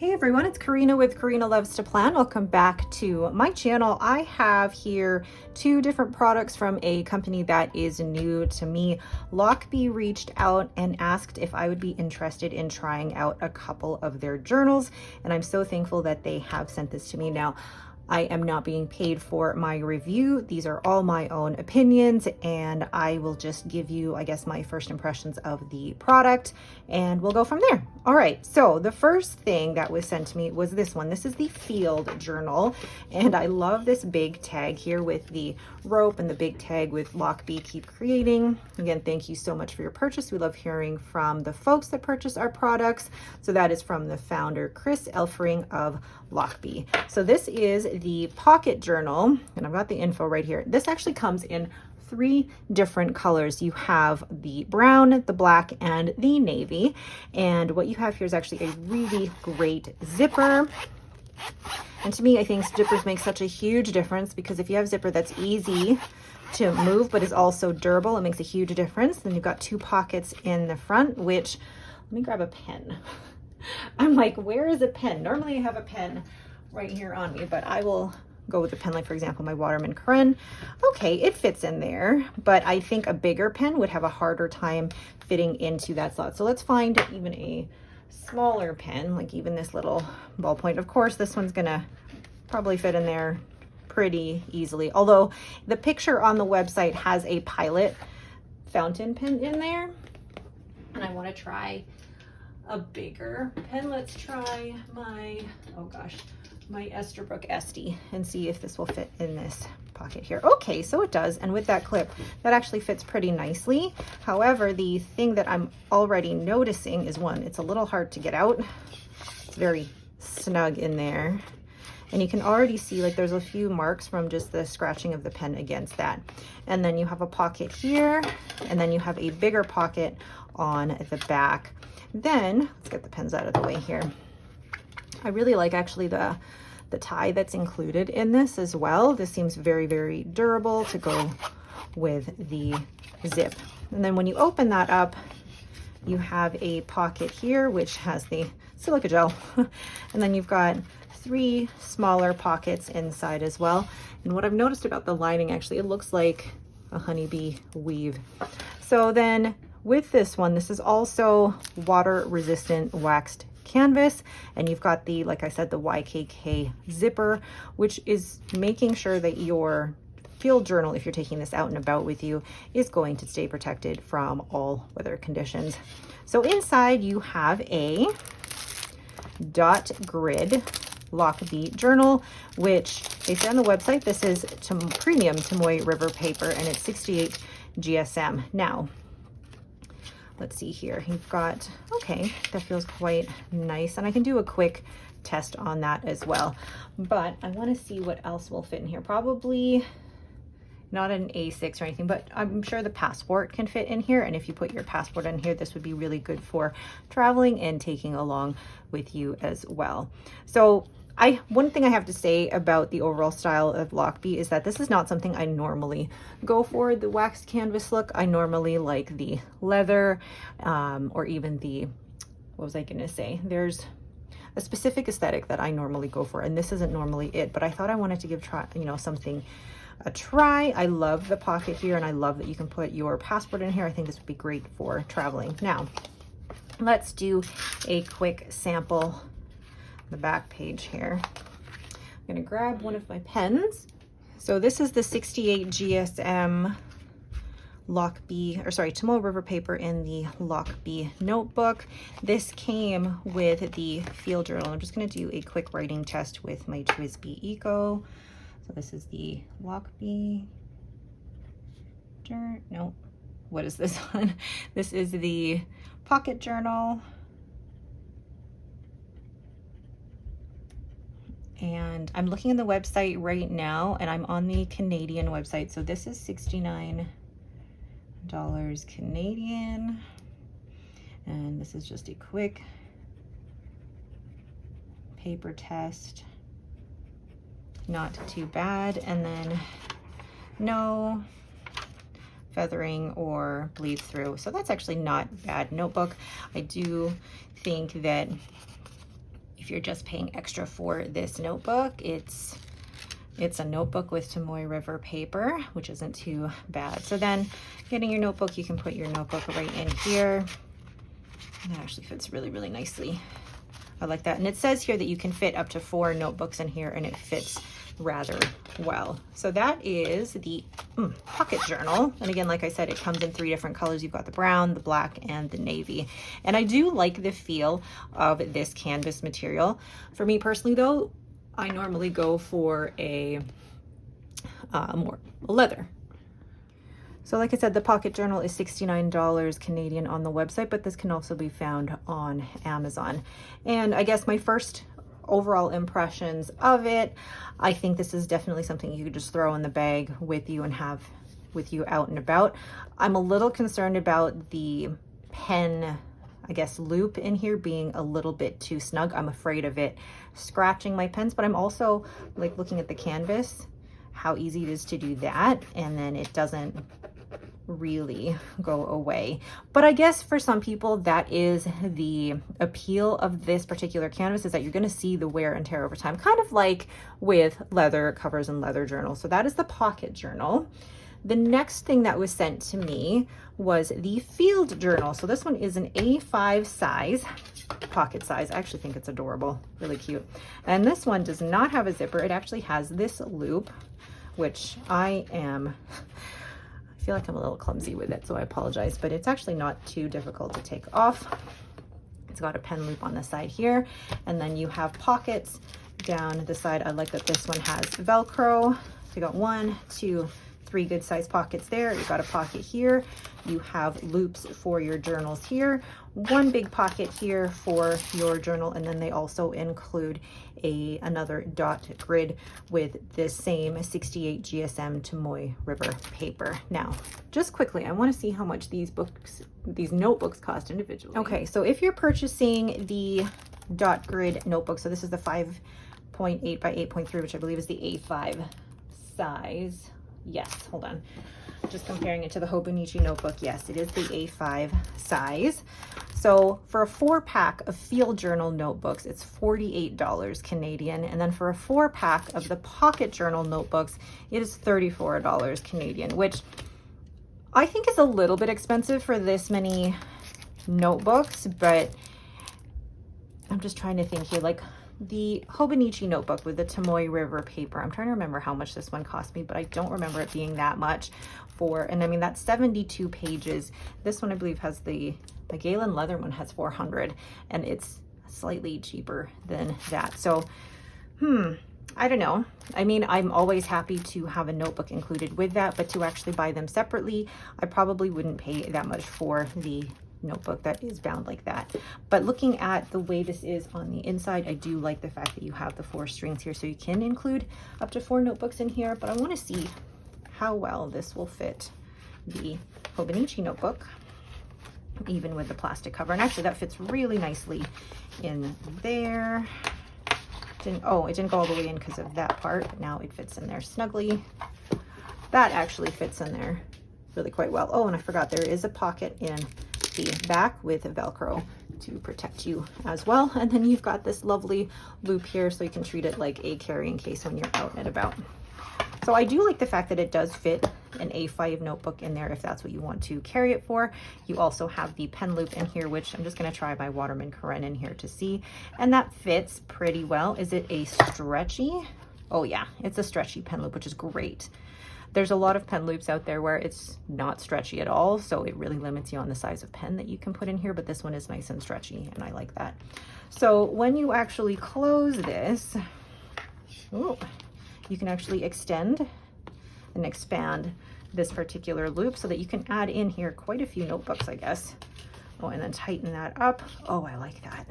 Hey everyone, it's Karina with Karina Loves to Plan. Welcome back to my channel. I have here two different products from a company that is new to me. Lochby reached out and asked if I would be interested in trying out a couple of their journals, and I'm so thankful that they have sent this to me. Now, I am not being paid for my review. These are all my own opinions, and I will just give you, I guess, my first impressions of the product, and we'll go from there. All right, so the first thing that was sent to me was this one. This is the Field Journal, and I love this big tag here with the rope and the big tag with Lochby Keep Creating. Again, thank you so much for your purchase. We love hearing from the folks that purchase our products. So that is from the founder, Chris Elfring of Lochby. So this is the pocket journal, and I've got the info right here. This actually comes in three different colors. You have the brown, the black, and the navy. And what you have here is actually a really great zipper. And to me, I think zippers make such a huge difference, because if you have a zipper that's easy to move but is also durable, it makes a huge difference. Then you've got two pockets in the front, which, let me grab a pen. I'm like, where is a pen? Normally I have a pen right here on me, but I will go with a pen, like for example, my Waterman Karen. Okay, it fits in there, but I think a bigger pen would have a harder time fitting into that slot. So let's find even a smaller pen, like even this little ballpoint. Of course, this one's gonna probably fit in there pretty easily, although the picture on the website has a Pilot fountain pen in there, and I want to try a bigger pen. Let's try my, oh gosh, my Esterbrook Esty and see if this will fit in this pocket here. Okay, so it does, and with that clip, that actually fits pretty nicely. However, the thing that I'm already noticing is, one, it's a little hard to get out. It's very snug in there. And you can already see, like, there's a few marks from just the scratching of the pen against that. And then you have a pocket here, and then you have a bigger pocket on the back. Then, let's get the pens out of the way here. I really like actually the tie that's included in this as well. This seems very, very durable to go with the zip. And then when you open that up, you have a pocket here, which has the silica gel. And then you've got three smaller pockets inside as well. And what I've noticed about the lining, actually, it looks like a honeybee weave. So then with this one, this is also water resistant waxed canvas, and you've got the, like I said, the YKK zipper, which is making sure that your field journal, if you're taking this out and about with you, is going to stay protected from all weather conditions. So inside you have a dot grid Lochby journal, which they say on the website, this is premium Tomoe River paper, and it's 68 GSM. Now, let's see here. You've got, okay, that feels quite nice. And I can do a quick test on that as well. But I want to see what else will fit in here. Probably not an A6 or anything, but I'm sure the passport can fit in here. And if you put your passport in here, this would be really good for traveling and taking along with you as well. So one thing I have to say about the overall style of Lochby is that this is not something I normally go for, the waxed canvas look. I normally like the leather, or even the, what was I gonna say? There's a specific aesthetic that I normally go for, and this isn't normally it, but I thought I wanted to give something a try. I love the pocket here, and I love that you can put your passport in here. I think this would be great for traveling. Now, let's do a quick sample. The back page here. I'm gonna grab one of my pens. So this is the 68 GSM Lochby, or sorry, Tomoe River paper in the Lochby notebook. This came with the field journal. I'm just gonna do a quick writing test with my TWSBI Eco. So this is the Lochby, no, what is this one? This is the pocket journal. And I'm looking at the website right now, and I'm on the Canadian website. So this is $69 Canadian. And this is just a quick paper test. Not too bad. And then no feathering or bleed through. So that's actually not bad notebook. I do think that if you're just paying extra for this notebook. It's a notebook with Tomoe River paper, which isn't too bad. So then getting your notebook, you can put your notebook right in here. And that actually fits really, really nicely. I like that. And it says here that you can fit up to 4 notebooks in here, and it fits rather well. So that is the pocket journal. And again, like I said, it comes in 3 different colors. You've got the brown, the black, and the navy. And I do like the feel of this canvas material. For me personally though, I normally go for a more leather. So like I said, the pocket journal is $69 Canadian on the website, but this can also be found on Amazon. And I guess my first overall impressions of it, I think this is definitely something you could just throw in the bag with you and have with you out and about. I'm a little concerned about the pen, I guess, loop in here being a little bit too snug. I'm afraid of it scratching my pens, but I'm also like looking at the canvas, how easy it is to do that, and then it doesn't really go away. But I guess for some people, that is the appeal of this particular canvas, is that you're going to see the wear and tear over time, kind of like with leather covers and leather journals. So that is the pocket journal. The next thing that was sent to me was the field journal. So this one is an A5 size, pocket size. I actually think it's adorable, really cute. And this one does not have a zipper. It actually has this loop, which I feel like I'm a little clumsy with it, so I apologize, but it's actually not too difficult to take off. It's got a pen loop on the side here, and then you have pockets down the side. I like that this one has Velcro. So you got 1, 2, 3 good size pockets there. You've got a pocket here. You have loops for your journals here. 1 big pocket here for your journal, and then they also include another dot grid with this same 68 GSM Tomoe River paper. Now, just quickly, I want to see how much these notebooks cost individually. Okay, so if you're purchasing the dot grid notebook, so this is the 5.8 by 8.3, which I believe is the A5 size. Yes, hold on. Just comparing it to the Hobonichi notebook. Yes, it is the A5 size. So for a 4-pack of field journal notebooks, it's $48 Canadian. And then for a 4-pack of the pocket journal notebooks, it is $34 Canadian, which I think is a little bit expensive for this many notebooks, but I'm just trying to think here, like the Hobonichi notebook with the Tomoe River paper. I'm trying to remember how much this one cost me, but I don't remember it being that much and I mean, that's 72 pages. This one I believe has the Galen leather one has 400, and it's slightly cheaper than that. So, I don't know. I mean, I'm always happy to have a notebook included with that, but to actually buy them separately, I probably wouldn't pay that much for the notebook that is bound like that. But looking at the way this is on the inside, I do like the fact that you have the 4 strings here, so you can include up to 4 notebooks in here. But I want to see how well this will fit the Hobonichi notebook, even with the plastic cover. And actually that fits really nicely in there. It didn't go all the way in because of that part, but now it fits in there snugly. That actually fits in there really quite well. Oh, and I forgot, there is a pocket in the back with Velcro to protect you as well. And then you've got this lovely loop here, so you can treat it like a carrying case when you're out and about. So I do like the fact that it does fit an A5 notebook in there if that's what you want to carry it for. You also have the pen loop in here, which I'm just going to try my Waterman Karen in here to see. And that fits pretty well. Is it a stretchy? Oh yeah, it's a stretchy pen loop, which is great. There's a lot of pen loops out there where it's not stretchy at all, so it really limits you on the size of pen that you can put in here, but this one is nice and stretchy, and I like that. So when you actually close this, you can actually extend and expand this particular loop so that you can add in here quite a few notebooks, I guess. Oh, and then tighten that up. Oh, I like that.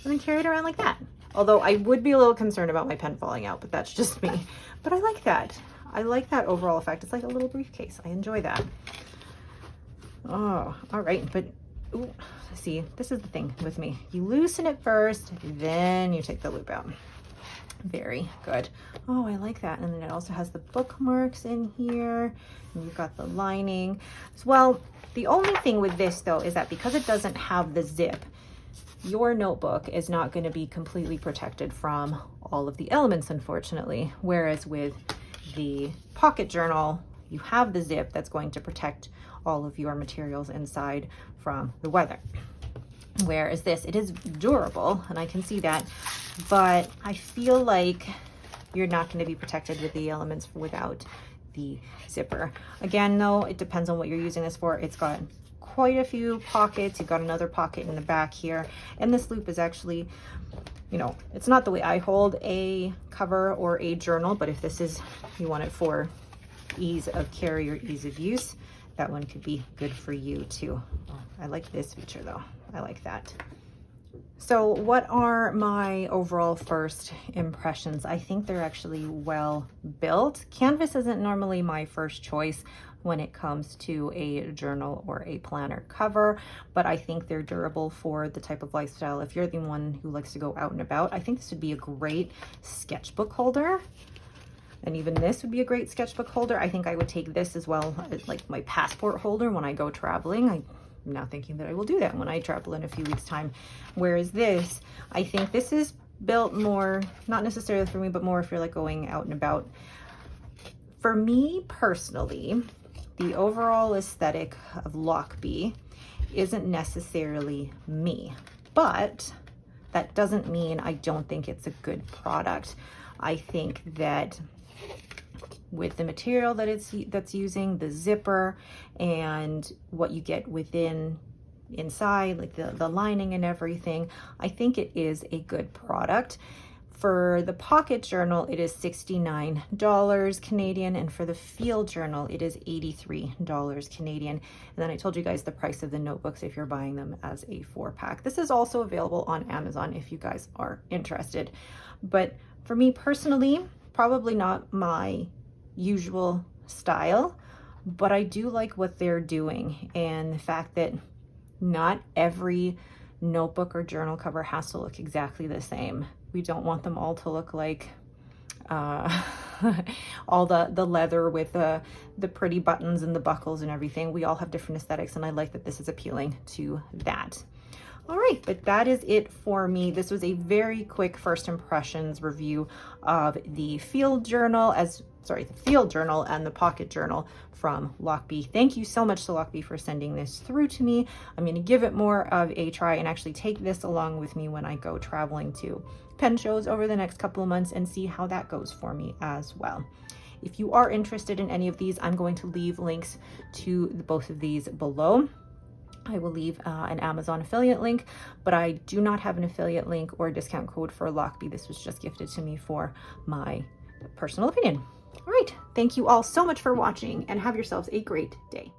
And then carry it around like that. Although I would be a little concerned about my pen falling out, but that's just me. But I like that. I like that overall effect. It's like a little briefcase. I enjoy that. Oh, all right. But ooh, see, this is the thing with me. You loosen it first, then you take the loop out. Very good. Oh, I like that. And then it also has the bookmarks in here, and you've got the lining. Well, the only thing with this though is that because it doesn't have the zip, your notebook is not going to be completely protected from all of the elements, unfortunately. Whereas with the pocket journal, you have the zip that's going to protect all of your materials inside from the weather. Whereas this, it is durable, and I can see that, but I feel like you're not going to be protected with the elements without the zipper. Again, though, it depends on what you're using this for. It's got quite a few pockets. You've got another pocket in the back here, and this loop is actually, you know, it's not the way I hold a cover or a journal, but if this is, you want it for ease of carry or ease of use, that one could be good for you too. Oh, I like this feature though. I like that. So what are my overall first impressions? I think they're actually well built. Canvas isn't normally my first choice when it comes to a journal or a planner cover, but I think they're durable for the type of lifestyle. If you're the one who likes to go out and about, I think this would be a great sketchbook holder. And even this would be a great sketchbook holder. I think I would take this as well as like my passport holder when I go traveling. I'm now thinking that I will do that when I travel in a few weeks' time. Whereas this, I think this is built more, not necessarily for me, but more if you're like going out and about. For me personally, the overall aesthetic of Lochby isn't necessarily me, but that doesn't mean I don't think it's a good product. I think that with the material that's using, the zipper, and what you get inside, like the lining and everything, I think it is a good product. For the pocket journal, it is $69 Canadian, and for the field journal, it is $83 Canadian. And then I told you guys the price of the notebooks if you're buying them as a 4-pack. This is also available on Amazon if you guys are interested. But for me personally, probably not my usual style, but I do like what they're doing, and the fact that not every notebook or journal cover has to look exactly the same. We don't want them all to look like all the leather with the pretty buttons and the buckles and everything. We all have different aesthetics, and I like that this is appealing to that. All right, but that is it for me. This was a very quick first impressions review of the field journal and the pocket journal from Lochby. Thank you so much to Lochby for sending this through to me. I'm going to give it more of a try and actually take this along with me when I go traveling to pen shows over the next couple of months and see how that goes for me as well. If you are interested in any of these, I'm going to leave links to both of these below. I will leave an Amazon affiliate link, but I do not have an affiliate link or a discount code for Lochby. This was just gifted to me for my personal opinion. All right, thank you all so much for watching, and have yourselves a great day.